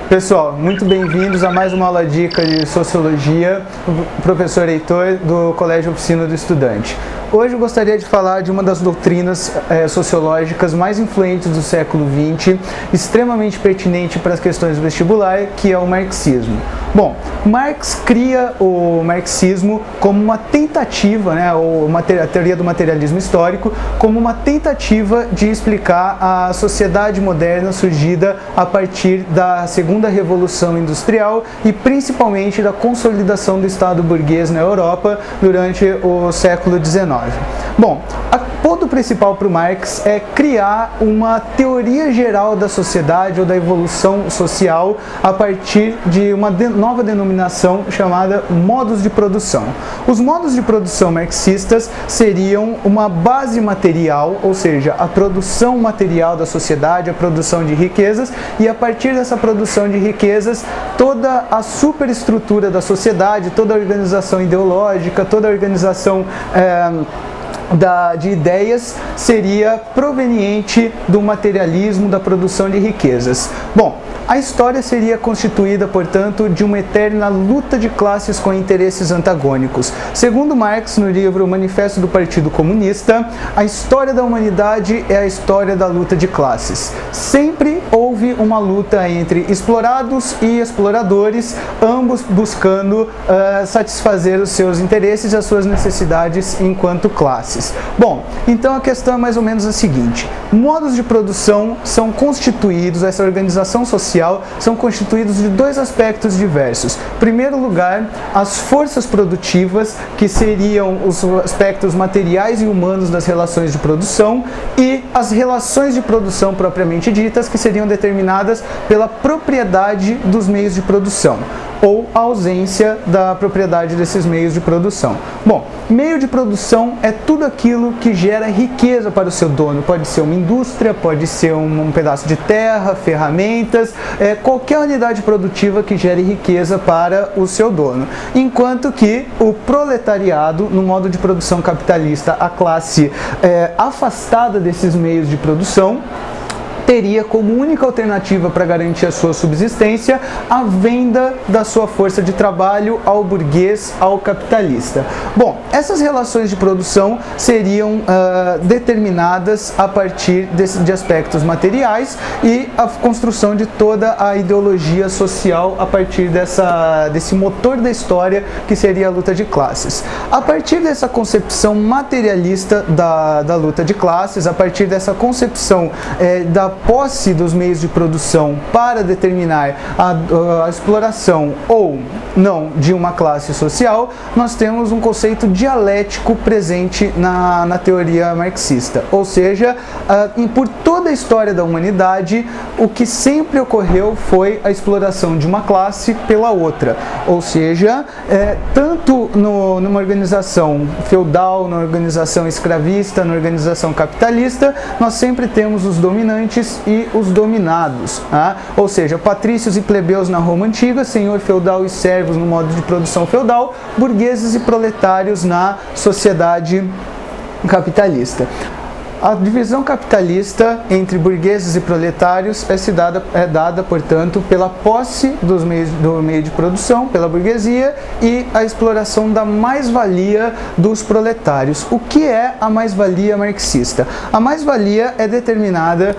Pessoal, muito bem-vindos a mais uma aula dica de Sociologia, professor Heitor, do Colégio Oficina do Estudante. Hoje eu gostaria de falar de uma das doutrinas sociológicas mais influentes do século XX, extremamente pertinente para as questões do vestibular, que é o marxismo. Bom, Marx cria o marxismo como uma tentativa, a teoria do materialismo histórico, como uma tentativa de explicar a sociedade moderna surgida a partir da segunda revolução industrial e principalmente da consolidação do Estado burguês na Europa durante o século XIX. Bom, o ponto principal para o Marx é criar uma teoria geral da sociedade ou da evolução social a partir de uma nova denominação chamada modos de produção. Os modos de produção marxistas seriam uma base material, ou seja, a produção material da sociedade, a produção de riquezas, e a partir dessa produção de riquezas, toda a superestrutura da sociedade, toda a organização ideológica, toda a organização de ideias seria proveniente do materialismo, da produção de riquezas. Bom, a história seria constituída, portanto, de uma eterna luta de classes com interesses antagônicos. Segundo Marx, no livro Manifesto do Partido Comunista, a história da humanidade é a história da luta de classes. Sempre houve uma luta entre explorados e exploradores, ambos buscando satisfazer os seus interesses e as suas necessidades enquanto classes. Bom, então a questão é mais ou menos a seguinte: modos de produção são constituídos, essa organização social são constituídos de dois aspectos diversos. Em primeiro lugar, as forças produtivas, que seriam os aspectos materiais e humanos das relações de produção, e as relações de produção propriamente ditas, que seriam determinadas pela propriedade dos meios de produção, ou a ausência da propriedade desses meios de produção. Bom, meio de produção é tudo aquilo que gera riqueza para o seu dono. Pode ser uma indústria, pode ser um pedaço de terra, ferramentas, qualquer unidade produtiva que gere riqueza para o seu dono. Enquanto que o proletariado, no modo de produção capitalista, a classe afastada desses meios de produção, teria como única alternativa para garantir a sua subsistência a venda da sua força de trabalho ao burguês, ao capitalista. Bom, essas relações de produção seriam determinadas a partir de aspectos materiais e a construção de toda a ideologia social a partir desse motor da história que seria a luta de classes. A partir dessa concepção materialista da luta de classes, a partir dessa concepção da posse dos meios de produção para determinar a exploração ou não de uma classe social, nós temos um conceito dialético presente na teoria marxista. Ou seja, por toda a história da humanidade, o que sempre ocorreu foi a exploração de uma classe pela outra. Ou seja, tanto numa organização feudal, na organização escravista, na organização capitalista, nós sempre temos os dominantes e os dominados, ou seja, patrícios e plebeus na Roma antiga, senhor feudal e servos no modo de produção feudal, burgueses e proletários na sociedade capitalista. A divisão capitalista entre burgueses e proletários é dada, portanto, pela posse do meio de produção, pela burguesia, e a exploração da mais-valia dos proletários. O que é a mais-valia marxista? A mais-valia é determinada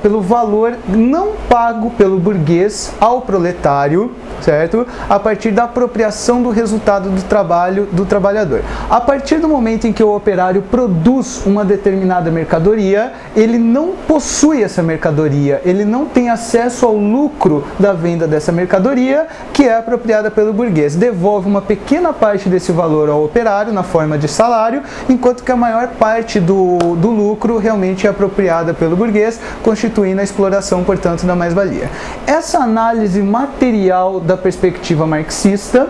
pelo valor não pago pelo burguês ao proletário, certo? A partir da apropriação do resultado do trabalho do trabalhador. A partir do momento em que o operário produz uma determinada mercadoria, ele não possui essa mercadoria, ele não tem acesso ao lucro da venda dessa mercadoria, que é apropriada pelo burguês. Devolve uma pequena parte desse valor ao operário na forma de salário, enquanto que a maior parte do lucro realmente é apropriada pelo burguês, constituindo a exploração, portanto, da mais-valia. Essa análise material da perspectiva marxista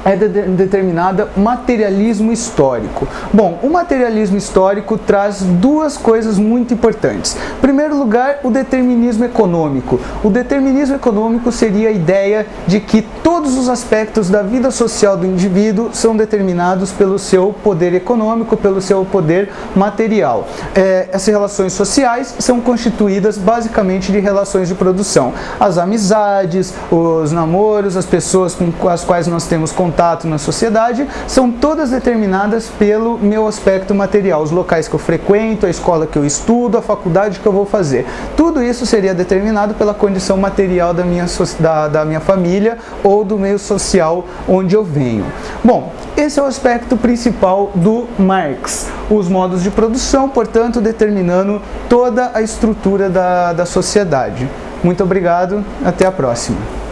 é determinada materialismo histórico. Bom, o materialismo histórico traz duas coisas muito importantes. Em primeiro lugar, o determinismo econômico. O determinismo econômico seria a ideia de que todos todos os aspectos da vida social do indivíduo são determinados pelo seu poder econômico, pelo seu poder material. Essas relações sociais são constituídas basicamente de relações de produção. As amizades, os namoros, as pessoas com as quais nós temos contato na sociedade, são todas determinadas pelo meu aspecto material. Os locais que eu frequento, a escola que eu estudo, a faculdade que eu vou fazer. Tudo isso seria determinado pela condição material da minha família ou do meio social onde eu venho. Bom, esse é o aspecto principal do Marx. Os modos de produção, portanto, determinando toda a estrutura da sociedade. Muito obrigado, até a próxima.